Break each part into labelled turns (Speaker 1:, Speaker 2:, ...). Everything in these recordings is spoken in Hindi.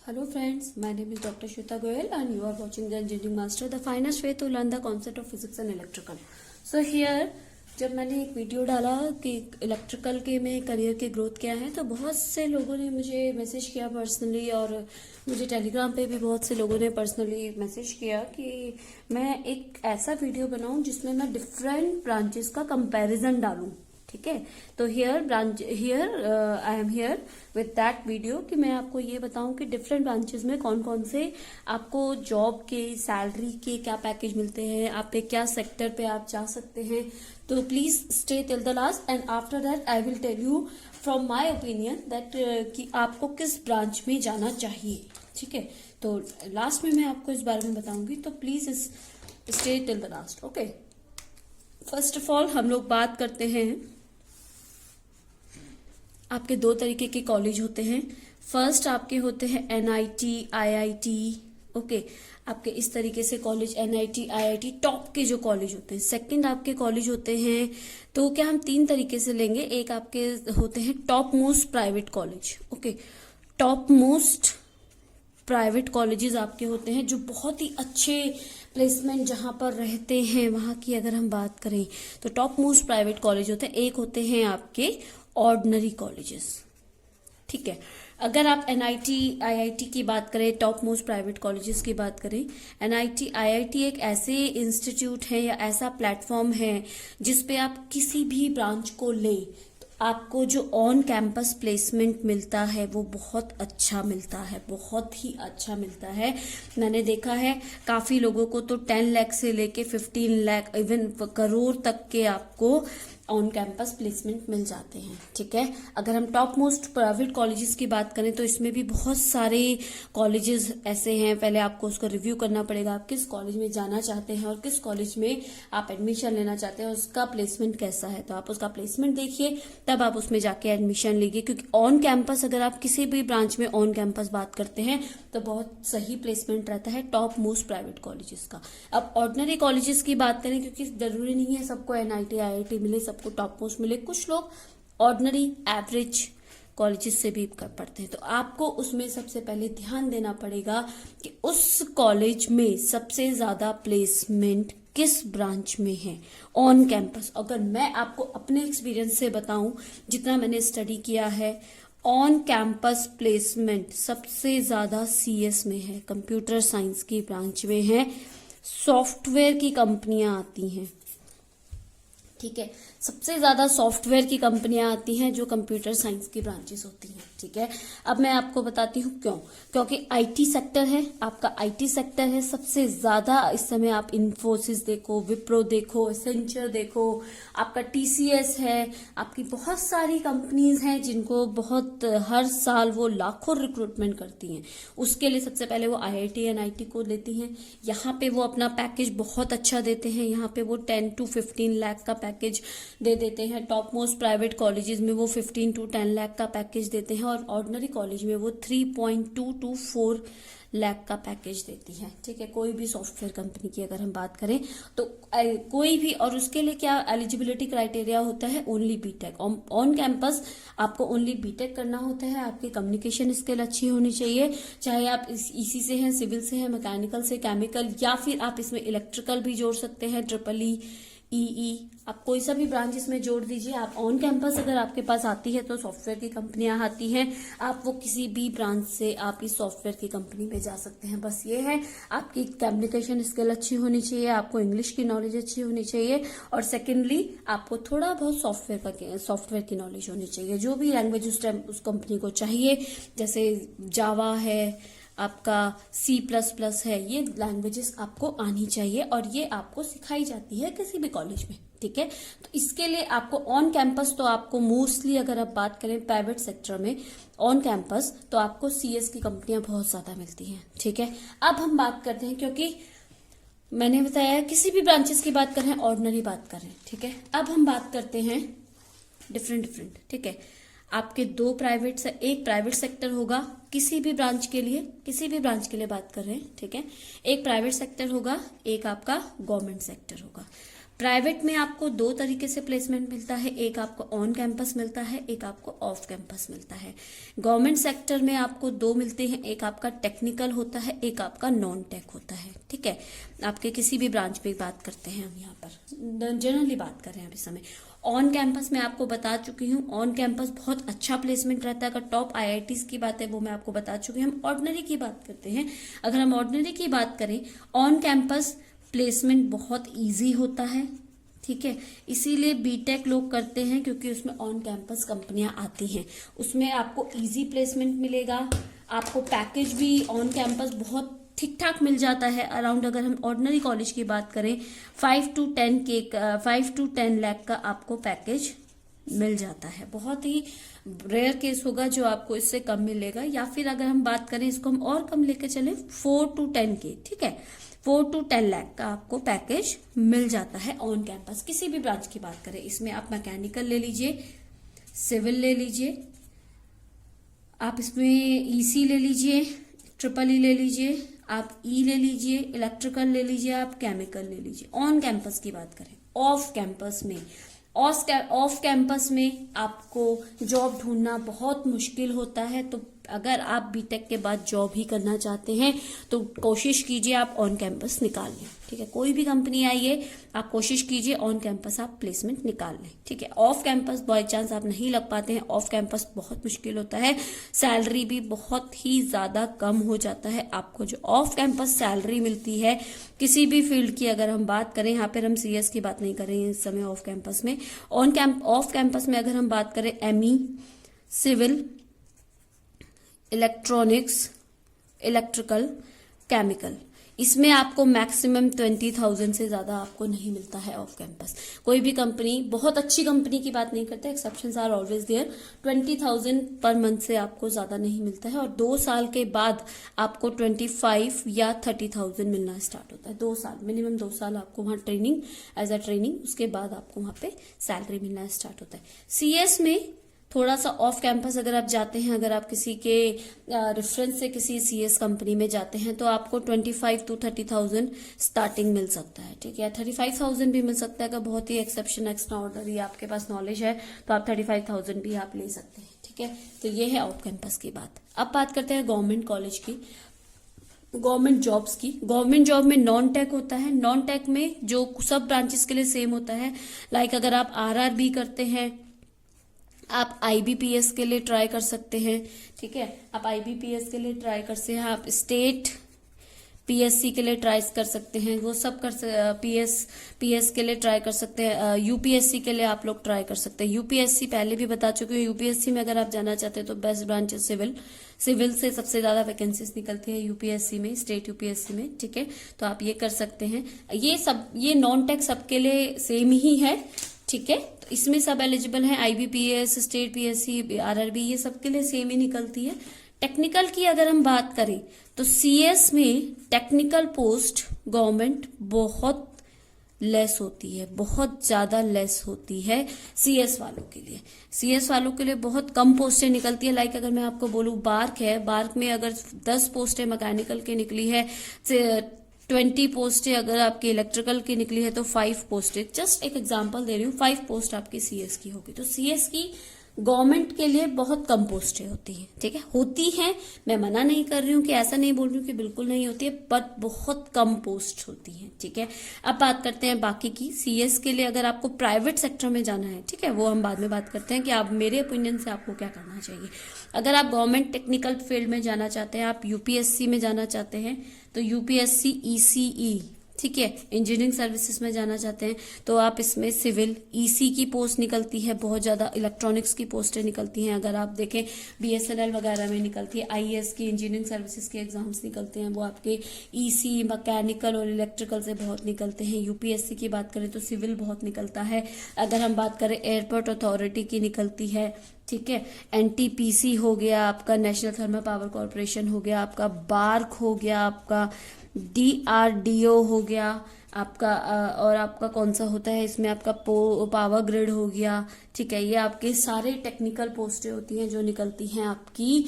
Speaker 1: Hello friends, my name is Dr. Shweta Goyal and you are watching the Engineering Master, the finest way to learn the concept of physics and electrical. So here जब मैंने एक वीडियो डाला कि इलेक्ट्रिकल के में करियर के ग्रोथ क्या है, तो बहुत से लोगों ने मुझे मैसेज किया पर्सनली, और मुझे टेलीग्राम पे भी बहुत से लोगों ने पर्सनली मैसेज किया कि मैं एक ऐसा वीडियो बनाऊं जिसमें मैं डिफरेंट ब्रांचेस का कंपैरिजन डालूं. ठीक है, तो I am here with that video कि मैं आपको ये बताऊं कि डिफरेंट ब्रांचेस में कौन कौन से आपको जॉब के, सैलरी के क्या पैकेज मिलते हैं, आप पे क्या सेक्टर पे आप जा सकते हैं. तो please stay till the last and after that I will tell you from my opinion that कि आपको किस ब्रांच में जाना चाहिए. ठीक है, तो लास्ट में मैं आपको इस बारे में बताऊंगी, तो please stay till the last. Okay, first of all हम लोग बात करते हैं. आपके दो तरीके के कॉलेज होते हैं. फर्स्ट आपके होते हैं NIT, IIT. ओके, आपके इस तरीके से कॉलेज NIT, IIT टॉप के जो कॉलेज होते हैं. सेकंड आपके कॉलेज होते हैं, तो क्या हम तीन तरीके से लेंगे. एक आपके होते हैं top most private college. Okay, top most private colleges आपके होते हैं जो बहुत ही अच्छे प्लेसमेंट जहां पर रहते हैं वहां की अगर हम बात करें तो टॉप मोस्ट प्राइवेट कॉलेज होते हैं. एक होते हैं आपके ऑर्डिनरी कॉलेजेस. ठीक है, अगर आप NIT, IIT की बात करें, टॉप मोस्ट प्राइवेट कॉलेजेस की बात करें, NIT, IIT एक ऐसे इंस्टीट्यूट है या ऐसा प्लेटफॉर्म है जिसपे आप किसी भी ब्रांच को लें तो आपको जो ऑन कैंपस प्लेसमेंट मिलता है वो बहुत अच्छा मिलता है, बहुत ही अच्छा मिलता है. मैंने देखा है काफी लोगों को तो 10 लाख से लेके 15 लाख इवन करोड़ तक के आपको ऑन कैंपस प्लेसमेंट मिल जाते हैं. ठीक है, अगर हम टॉप मोस्ट प्राइवेट कॉलेजेस की बात करें तो इसमें भी बहुत सारे कॉलेजेस ऐसे हैं. पहले आपको उसका रिव्यू करना पड़ेगा, आप किस कॉलेज में जाना चाहते हैं और किस कॉलेज में आप एडमिशन लेना चाहते हैं, उसका प्लेसमेंट कैसा है. तो आप उसका प्लेसमेंट देखिए, तब आप उसमें जाके एडमिशन लीजिए. क्योंकि ऑन कैंपस अगर आप किसी भी ब्रांच में ऑन कैंपस बात करते हैं तो बहुत सही प्लेसमेंट रहता है टॉप मोस्ट प्राइवेट कॉलेजेस का. अब ऑर्डिनरी कॉलेजेस की बात करें, क्योंकि जरूरी नहीं है सबको NIT, IIT मिले, सबको टॉप मोस्ट मिले. कुछ लोग ऑर्डिनरी एवरेज कॉलेजेस से भी पढ़ते हैं. तो आपको उसमें सबसे पहले ध्यान देना पड़ेगा कि उस कॉलेज में सबसे ज्यादा प्लेसमेंट किस ब्रांच में है ऑन कैंपस. अगर मैं आपको अपने एक्सपीरियंस से बताऊं, जितना मैंने स्टडी किया है, ऑन कैंपस प्लेसमेंट सबसे ज्यादा CS में है, कंप्यूटर साइंस की ब्रांच में है. सॉफ्टवेयर की कंपनियां आती हैं. ठीक है, सबसे ज्यादा सॉफ्टवेयर की कंपनियां आती हैं जो कंप्यूटर साइंस की ब्रांचेस होती हैं. ठीक है, अब मैं आपको बताती हूँ क्यों. क्योंकि IT सेक्टर है, आपका IT सेक्टर है सबसे ज्यादा. इस समय आप इन्फोसिस देखो, विप्रो देखो, एसेंचर देखो, आपका TCS है, आपकी बहुत सारी कंपनीज हैं जिनको बहुत हर साल वो लाखों रिक्रूटमेंट करती हैं. उसके लिए सबसे पहले वो IIT, NIT को लेती हैं. यहाँ पे वो अपना पैकेज बहुत अच्छा देते हैं. यहाँ पे वो 10 to 15 लाख का पैकेज दे देते हैं. टॉप मोस्ट प्राइवेट कॉलेजेस में वो 15 to 10 लाख का पैकेज देते हैं, और ऑर्डिनरी कॉलेज में वो 3.2 to 4 लाख का पैकेज देती है. ठीक है, कोई भी सॉफ्टवेयर कंपनी की अगर हम बात करें तो कोई भी. और उसके लिए क्या एलिजिबिलिटी क्राइटेरिया होता है, ओनली बीटेक. ऑन कैंपस आपको ओनली बीटेक करना होता है. आपकी कम्युनिकेशन स्किल अच्छी होनी चाहिए, चाहे आप EC से हैं, सिविल से हैं, मैकेनिकल से, केमिकल, या फिर आप इसमें इलेक्ट्रिकल भी जोड़ सकते हैं, EEE, EE, आप कोई सा भी ब्रांच इसमें जोड़ दीजिए. आप ऑन कैंपस अगर आपके पास आती है तो सॉफ्टवेयर की कंपनियां आती हैं, आप वो किसी भी ब्रांच से आप इस सॉफ्टवेयर की कंपनी में जा सकते हैं. बस ये है, आपकी कम्युनिकेशन स्किल अच्छी होनी चाहिए, आपको इंग्लिश की नॉलेज अच्छी होनी चाहिए, और सेकेंडली आपको थोड़ा बहुत सॉफ्टवेयर की नॉलेज होनी चाहिए. जो भी लैंग्वेज उस कंपनी को चाहिए, जैसे जावा है, आपका C++ है, ये लैंग्वेजेस आपको आनी चाहिए, और ये आपको सिखाई जाती है किसी भी कॉलेज में. ठीक है, तो इसके लिए आपको ऑन कैंपस, तो आपको मोस्टली अगर आप बात करें प्राइवेट सेक्टर में ऑन कैंपस, तो आपको CS की कंपनियां बहुत ज्यादा मिलती हैं. ठीक है, अब हम बात करते हैं, क्योंकि मैंने बताया किसी भी ब्रांचेस की बात कर रहे हैं, ऑर्डिनरी बात कर रहे हैं. ठीक है, अब हम बात करते हैं डिफरेंट. ठीक है, आपके एक प्राइवेट सेक्टर होगा किसी भी ब्रांच के लिए बात कर रहे हैं. ठीक है, एक प्राइवेट सेक्टर होगा, एक आपका गवर्नमेंट सेक्टर होगा. प्राइवेट में आपको दो तरीके से प्लेसमेंट मिलता है, एक आपको ऑन कैंपस मिलता है, एक आपको ऑफ कैंपस मिलता है। गवर्नमेंट सेक्टर में आपको दो मिलते हैं, एक आपका टेक्निकल होता है, एक आपका नॉन टेक होता है। ठीक है, आपके किसी भी ब्रांच पे बात करते हैं हम यहाँ पर, जनरली बात कर रहे हैं अभी समय। ऑन कैंपस में आपको बता चुकी हूँ, ऑन कैंपस बहुत अच्छा प्लेसमेंट रहता है। अगर टॉप आईआईटीज की बात है वो मैं आपको बता चुकी हूँ। हम ऑर्डिनरी की बात करते हैं। अगर हम ऑर्डिनरी की बात करें, ऑन कैंपस प्लेसमेंट बहुत इजी होता है। ठीक है, इसीलिए बीटेक लोग करते हैं क्योंकि उसमें ऑन कैंपस कंपनियां आती हैं, उसमें आपको इजी प्लेसमेंट मिलेगा। आपको पैकेज भी ऑन कैंपस बहुत ठीक ठाक मिल जाता है। अराउंड अगर हम ऑर्डिनरी कॉलेज की बात करें 5 to 10 लाख का आपको पैकेज मिल जाता है। बहुत ही रेयर केस होगा जो आपको इससे कम मिलेगा, या फिर अगर हम बात करें इसको हम और कम लेके चले 4 to 10 के, ठीक है, 4 to 10 लाख का आपको पैकेज मिल जाता है ऑन कैंपस। किसी भी ब्रांच की बात करें, इसमें आप मैकेनिकल ले लीजिए, सिविल ले लीजिए, आप इसमें ईसी ले लीजिए, ट्रिपल ई ले लीजिए, आप ई ले लीजिए, इलेक्ट्रिकल ले लीजिए, आप केमिकल ले लीजिए। ऑन कैंपस की बात करें, ऑफ कैंपस में आपको जॉब ढूंढना बहुत मुश्किल होता है। तो अगर आप बीटेक के बाद जॉब ही करना चाहते हैं तो कोशिश कीजिए आप ऑन कैंपस निकाल लें। ठीक है, कोई भी कंपनी आई है, आप कोशिश कीजिए ऑन कैंपस आप प्लेसमेंट निकाल लें। ठीक है, ऑफ कैंपस बाय चांस आप नहीं लग पाते हैं, ऑफ कैंपस बहुत मुश्किल होता है, सैलरी भी बहुत ही ज्यादा कम हो जाता है। आपको जो ऑफ कैंपस सैलरी मिलती है किसी भी फील्ड की, अगर हम बात करें, यहाँ पर हम सीएस की बात नहीं कर रहे हैं इस समय, ऑफ कैंपस में, ऑफ कैंपस में अगर हम बात करें ME, civil, electronics, electrical, chemical, इसमें आपको मैक्सिमम 20,000 से ज्यादा आपको नहीं मिलता है ऑफ कैंपस। कोई भी कंपनी, बहुत अच्छी कंपनी की बात नहीं करते, exceptions are always there, 20,000 per month से आपको ज्यादा नहीं मिलता है। और 2 साल के बाद आपको 25 या 30,000 मिलना स्टार्ट होता है। 2 साल, मिनिमम 2 साल आपको वहां ट्रेनिंग, एज अ ट्रेनिंग, उसके बाद आपको वहां पे सैलरी मिलना स्टार्ट होता है। सीएस में थोड़ा सा ऑफ कैंपस अगर आप जाते हैं, अगर आप किसी के रेफरेंस से किसी सीएस कंपनी में जाते हैं तो आपको 25 to 30,000 स्टार्टिंग मिल सकता है। ठीक है, 35,000 भी मिल सकता है। अगर बहुत ही एक्सेप्शन, एक्स्ट्रा ऑर्डनरी आपके पास नॉलेज है तो आप 35,000 भी आप ले सकते हैं। ठीक है, तो ये है ऑफ कैंपस की बात। अब बात करते हैं गवर्नमेंट कॉलेज की, गवर्नमेंट जॉब्स की। गवर्नमेंट जॉब में नॉन टेक होता है। नॉन टेक में जो सब ब्रांचेस के लिए सेम होता है, लाइक अगर आप आरआरबी करते हैं, आप आईबीपीएस के लिए ट्राई कर सकते हैं। ठीक है, आप आईबीपीएस के लिए ट्राई कर सकते हैं, आप स्टेट पीएससी के लिए ट्राई कर सकते हैं, वो सब पीएस के लिए ट्राई कर सकते हैं, यूपीएससी के लिए आप लोग ट्राई कर सकते हैं। यूपीएससी पहले भी बता चुकी हूँ, यूपीएससी में अगर आप जाना चाहते हैं तो बेस्ट ब्रांच है सिविल से सबसे ज्यादा वैकेंसीज निकलती है यूपीएससी में, स्टेट यूपीएससी में। ठीक है, तो आप ये कर सकते हैं। ये नॉन टेक सबके लिए सेम ही है। ठीक है, तो इसमें सब एलिजिबल है, आईबीपीएस, स्टेट पीएससी, आरआरबी, ये सबके लिए सेम ही निकलती है। टेक्निकल की अगर हम बात करें तो सीएस में टेक्निकल पोस्ट गवर्नमेंट बहुत लेस होती है, बहुत ज्यादा लेस होती है सीएस वालों के लिए। सीएस वालों के लिए बहुत कम पोस्टें निकलती है। लाइक अगर मैं आपको बोलूं बार्क है, बार्क में अगर 10 पोस्टें मैकेनिकल की निकली है, 20 पोस्टें अगर आपकी इलेक्ट्रिकल की निकली है तो 5 पोस्टें, जस्ट एक एग्जांपल दे रही हूँ, 5 पोस्ट आपकी सीएस की होगी। तो सीएस की गवर्नमेंट के लिए बहुत कम पोस्टें होती हैं। ठीक है, होती हैं, मैं मना नहीं कर रही हूँ कि ऐसा नहीं बोल रही हूँ कि बिल्कुल नहीं होती है, बट बहुत कम पोस्ट होती हैं। ठीक है, अब बात करते हैं बाकी की। सीएस के लिए अगर आपको प्राइवेट सेक्टर में जाना है, ठीक है, वो हम बाद में बात करते हैं कि आप, मेरे ओपिनियन से आपको क्या करना चाहिए। अगर आप गवर्नमेंट टेक्निकल फील्ड में जाना चाहते हैं, आप यूपीएससी में जाना चाहते हैं तो यूपीएससी ईसीई, ठीक है, इंजीनियरिंग सर्विसेज में जाना चाहते हैं तो आप इसमें सिविल, ईसी की पोस्ट निकलती है, बहुत ज्यादा इलेक्ट्रॉनिक्स की पोस्टें निकलती हैं। अगर आप देखें बीएसएनएल वगैरह में निकलती है, आईएएस की, इंजीनियरिंग सर्विसेज के एग्जाम्स निकलते हैं, वो आपके ईसी, मैकेनिकल और इलेक्ट्रिकल से बहुत निकलते हैं। यूपीएससी की बात करें तो सिविल बहुत निकलता है। अगर हम बात करें एयरपोर्ट अथॉरिटी की निकलती है। ठीक है, एनटीपीसी हो गया आपका, नेशनल थर्मल पावर कॉर्पोरेशन हो गया आपका, बार्क हो गया आपका, डीआरडीओ हो गया आपका, और आपका कौन सा होता है इसमें, आपका पावर ग्रिड हो गया। ठीक है, ये आपके सारे टेक्निकल पोस्टें होती हैं जो निकलती हैं आपकी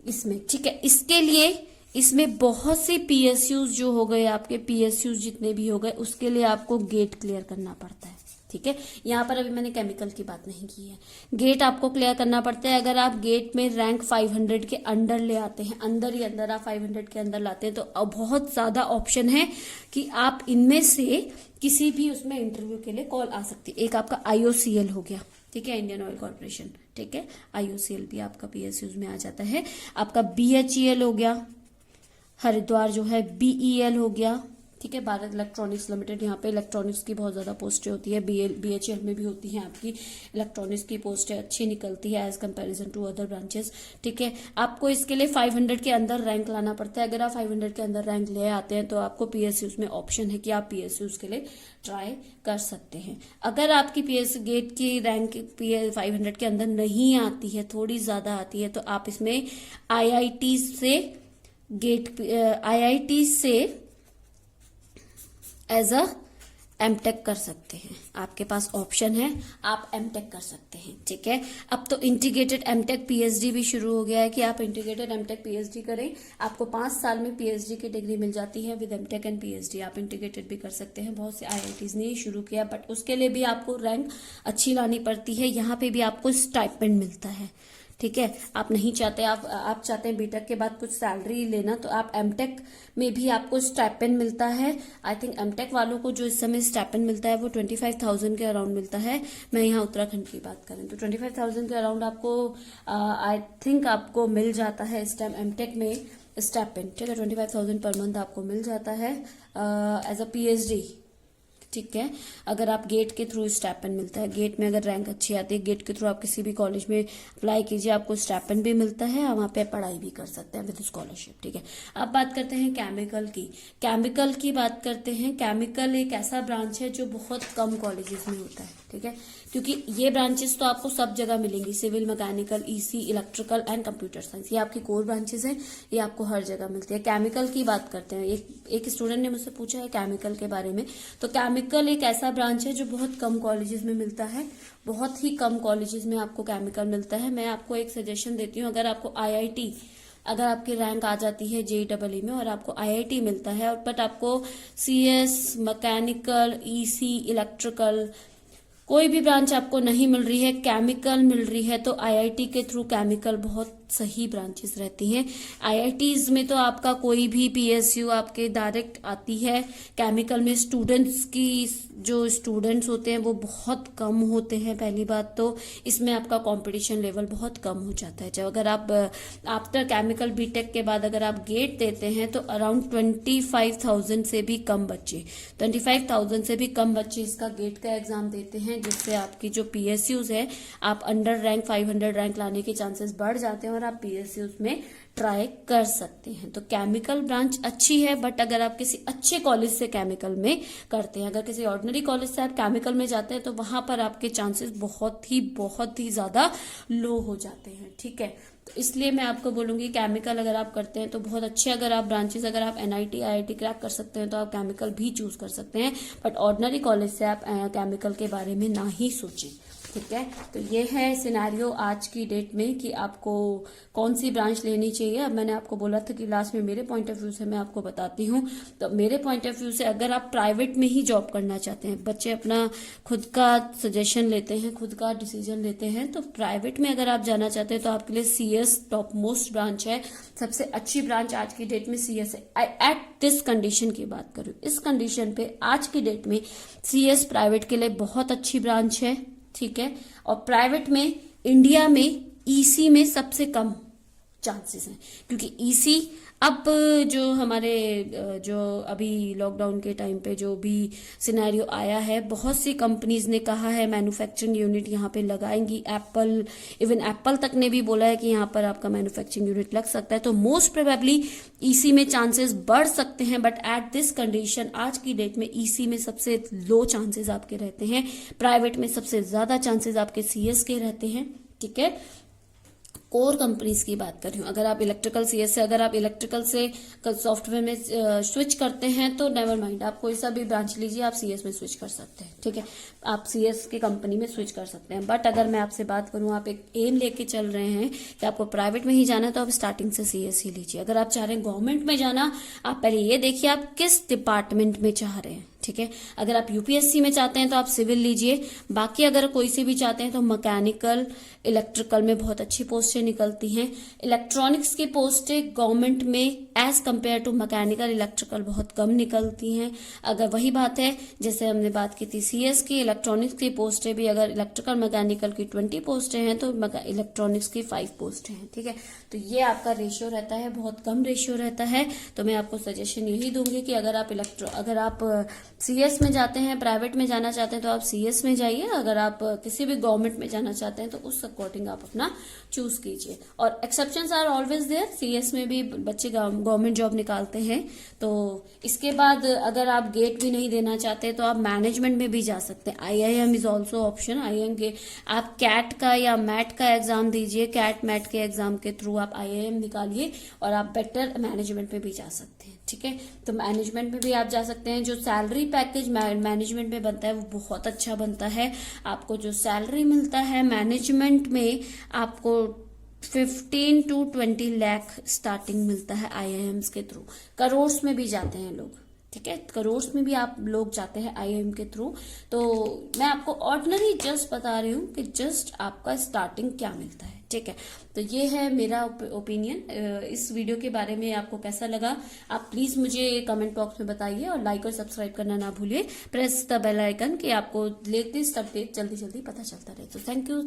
Speaker 1: इसमें। ठीक है, इसके लिए इसमें बहुत से पीएसयूज जो हो गए, आपके पीएसयूज जितने भी हो गए, उसके लिए आपको गेट क्लियर करना पड़ता है। ठीक है, यहाँ पर अभी मैंने केमिकल की बात नहीं की है, गेट आपको क्लियर करना पड़ता है। अगर आप गेट में रैंक 500 के अंडर ले आते हैं, अंदर ही अंदर आप 500 के अंदर लाते हैं, तो अब बहुत ज्यादा ऑप्शन है कि आप इनमें से किसी भी उसमें इंटरव्यू के लिए कॉल आ सकती है। एक आपका IOCL हो गया, ठीक है, इंडियन ऑयल कॉर्पोरेशन, ठीक है, IOCL भी आपका PSUs में आ जाता है। आपका BHEL हो गया, हरिद्वार जो है BEL हो गया, ठीक है, भारत इलेक्ट्रॉनिक्स लिमिटेड, यहाँ पे इलेक्ट्रॉनिक्स की बहुत ज्यादा पोस्टें होती है। BHEL में भी होती हैं आपकी इलेक्ट्रॉनिक्स की पोस्टें, अच्छी निकलती है as comparison to other branches. ठीक है, आपको इसके लिए 500 के अंदर रैंक लाना पड़ता है। अगर आप 500 के अंदर रैंक ले आते हैं तो आपको PSUs में ऑप्शन है कि आप PSUs के लिए ट्राई कर सकते हैं। अगर आपकी PSU गेट की रैंक 500 के अंदर नहीं आती है, थोड़ी ज्यादा आती है, तो आप इसमें IIT से एज अ एमटेक कर सकते हैं। आपके पास ऑप्शन है, आप एमटेक कर सकते हैं। ठीक है, अब तो इंटीग्रेटेड एमटेक PhD भी शुरू हो गया है कि आप इंटीग्रेटेड एमटेक PhD करें, आपको 5 साल में PhD की डिग्री मिल जाती है। विद एमटेक एंड PhD आप इंटीग्रेटेड भी कर सकते हैं। बहुत से IITs ने शुरू किया, बट उसके लिए भी आपको रैंक अच्छी लानी पड़ती है। यहाँ पे भी आपको स्टाइपेंड मिलता है। ठीक है, आप नहीं चाहते, आप चाहते हैं बीटेक के बाद कुछ सैलरी लेना, तो आप एमटेक में भी आपको स्टाइपेंड मिलता है। आई थिंक एमटेक वालों को जो इस समय स्टाइपेंड मिलता है वो 25,000 के अराउंड मिलता है। मैं यहाँ उत्तराखंड की बात करें तो 25,000 के अराउंड आपको आई थिंक आपको मिल जाता है इस टाइम एमटेक में स्टाइपेंड। ठीक है, 25,000 पर मंथ आपको मिल जाता है एज अ PhD। ठीक है, अगर आप गेट के थ्रू स्टाइपेंड मिलता है, गेट में अगर रैंक अच्छी आती है, गेट के थ्रू आप किसी भी कॉलेज में अप्लाई कीजिए, आपको स्टाइपेंड भी मिलता है, आप वहाँ पे पढ़ाई भी कर सकते हैं विद स्कॉलरशिप। ठीक है, अब बात करते हैं केमिकल की। केमिकल की बात करते हैं। केमिकल एक ऐसा ब्रांच है जो बहुत कम कॉलेजेस में होता है। ठीक है, क्योंकि ये ब्रांचेस तो आपको सब जगह मिलेंगी, civil, mechanical, EC, electrical and computer science, ये आपकी कोर ब्रांचेस हैं, ये आपको हर जगह मिलती है। केमिकल की बात करते हैं। एक स्टूडेंट ने मुझसे पूछा है केमिकल के बारे में, तो केमिकल एक ऐसा ब्रांच है जो बहुत कम कॉलेजेस में मिलता है, बहुत ही कम कॉलेजेस में आपको केमिकल मिलता है। मैं आपको एक सजेशन देती हूँ, अगर आपको IIT, अगर आपकी रैंक आ जाती है JEE में और आपको IIT मिलता है, और बट आपको CS, मैकेनिकल, EC, इलेक्ट्रिकल कोई भी ब्रांच आपको नहीं मिल रही है, केमिकल मिल रही है, तो IIT के थ्रू केमिकल बहुत सही ब्रांचेस रहती हैं। IITs में तो आपका कोई भी PSU आपके डायरेक्ट आती है। केमिकल में स्टूडेंट्स की जो स्टूडेंट्स होते हैं वो बहुत कम होते हैं। पहली बात तो इसमें आपका कंपटीशन लेवल बहुत कम हो जाता है। जब अगर आप आफ्टर केमिकल बीटेक के बाद अगर आप गेट देते हैं तो अराउंड 25,000 से भी कम बच्चे 25,000 से भी कम बच्चे इसका गेट का एग्जाम देते हैं, जिससे आपकी जो PSUs है, आप अंडर रैंक 500 रैंक लाने के चांसेस बढ़ जाते हैं और आप PSUs में ट्राई कर सकते हैं। तो केमिकल ब्रांच अच्छी है, बट अगर आप किसी अच्छे कॉलेज से केमिकल में करते हैं, अगर किसी ऑर्डिनरी कॉलेज से आप केमिकल में जाते हैं, तो वहां पर आपके चांसेस बहुत ही ज्यादा लो हो जाते हैं। ठीक है, तो इसलिए मैं आपको बोलूंगी केमिकल अगर आप करते हैं तो बहुत अच्छे, अगर आप ब्रांचेस, अगर आप NIT IIT क्रैक कर सकते हैं तो आप केमिकल भी चूज कर सकते हैं, बट ऑर्डिनरी कॉलेज से आप केमिकल के बारे में ना ही सोचें। ठीक है, तो ये है सिनेरियो आज की डेट में कि आपको कौन सी ब्रांच लेनी चाहिए। अब मैंने आपको बोला था कि लास्ट में मेरे पॉइंट ऑफ व्यू से मैं आपको बताती हूँ। तो मेरे पॉइंट ऑफ व्यू से अगर आप प्राइवेट में ही जॉब करना चाहते हैं, बच्चे अपना खुद का सजेशन लेते हैं, खुद का डिसीजन लेते हैं, तो प्राइवेट में अगर आप जाना चाहते हैं तो आपके लिए CS टॉप मोस्ट ब्रांच है। सबसे अच्छी ब्रांच आज की डेट में CS है। एट दिस कंडीशन की बात करूँ, इस कंडीशन पे आज की डेट में CS प्राइवेट के लिए बहुत अच्छी ब्रांच है। ठीक है, और प्राइवेट में इंडिया में EC में सबसे कम चांसेस हैं, क्योंकि EC अब जो हमारे जो अभी लॉकडाउन के टाइम पे जो भी सिनेरियो आया है, बहुत सी कंपनीज ने कहा है मैन्युफैक्चरिंग यूनिट यहाँ पे लगाएंगी। इवन एप्पल तक ने भी बोला है कि यहाँ पर आपका मैन्युफैक्चरिंग यूनिट लग सकता है। तो मोस्ट प्रोबेबली EC में चांसेस बढ़ सकते हैं, बट एट दिस कंडीशन आज की डेट में EC में सबसे लो चांसेस आपके रहते हैं, प्राइवेट में सबसे ज्यादा चांसेस आपके CS के रहते हैं। ठीक है, कोर कंपनीज की बात कर रही हूँ। अगर आप इलेक्ट्रिकल सीएस से, अगर आप इलेक्ट्रिकल से सॉफ्टवेयर में स्विच करते हैं तो नेवर माइंड, आप कोई सा भी ब्रांच लीजिए, आप सीएस में स्विच कर सकते हैं, ठीक है, आप सीएस की कंपनी में स्विच कर सकते हैं। बट अगर मैं आपसे बात करूँ, आप एक एम लेके चल रहे हैं कि आपको प्राइवेट में ही जाना है, तो आप स्टार्टिंग से सीएस ही लीजिए। अगर आप चाह रहे हैं गवर्नमेंट में जाना, आप पहले ये देखिए आप किस डिपार्टमेंट में चाह रहे हैं, ठीक है। अगर आप यूपीएससी में चाहते हैं तो आप सिविल लीजिए, बाकी अगर कोई से भी चाहते हैं तो मैकेनिकल, इलेक्ट्रिकल में बहुत अच्छी पोस्टें निकलती हैं। इलेक्ट्रॉनिक्स की पोस्टें गवर्नमेंट में as compare to mechanical, electrical बहुत कम निकलती हैं। अगर वही बात है जैसे हमने बात की थी सीएस की, इलेक्ट्रॉनिक्स की पोस्टें भी अगर इलेक्ट्रिकल मैकेनिकल की 20 पोस्टें हैं तो इलेक्ट्रॉनिक्स की 5 पोस्टें हैं, ठीक है। तो ये आपका रेशियो रहता है, बहुत कम रेशियो रहता है। तो मैं आपको सजेशन यही दूंगी कि अगर आप सीएस में जाते हैं, प्राइवेट में जाना चाहते हैं तो आप सीएस में जाइए। अगर आप किसी भी गवर्नमेंट में जाना चाहते हैं तो उस अकॉर्डिंग आप अपना चूज कीजिए। और exceptions are always there, CS में भी बच्चे गवर्नमेंट जॉब निकालते हैं। तो इसके बाद अगर आप गेट भी नहीं देना चाहते तो आप मैनेजमेंट में भी जा सकते हैं। IIM is also option. IIM के आप कैट का या मैट का एग्जाम दीजिए, कैट मैट के एग्जाम के थ्रू आप आईआईएम निकालिए और आप बेटर मैनेजमेंट में भी जा सकते हैं, ठीक है। तो मैनेजमेंट में भी आप जा सकते हैं। जो सैलरी पैकेज मैनेजमेंट में बनता है वो बहुत अच्छा बनता है। आपको जो सैलरी मिलता है मैनेजमेंट में, आपको 15 to 20 लाख स्टार्टिंग मिलता है आईआईएम्स के थ्रू। करोड़्स में भी जाते हैं लोग, ठीक है, करोड़्स में भी आप लोग जाते हैं आईआईएम के थ्रू। तो मैं आपको ऑर्डिनरी जस्ट बता रही हूँ कि जस्ट आपका स्टार्टिंग क्या मिलता है, ठीक है। तो ये है मेरा ओपिनियन। इस वीडियो के बारे में आपको कैसा लगा आप प्लीज मुझे कमेंट बॉक्स में बताइए और लाइक और सब्सक्राइब करना ना भूलिए। प्रेस द बेल आइकन कि आपको लेटेस्ट अपडेट जल्दी जल्दी पता चलता रहे। तो थैंक यू।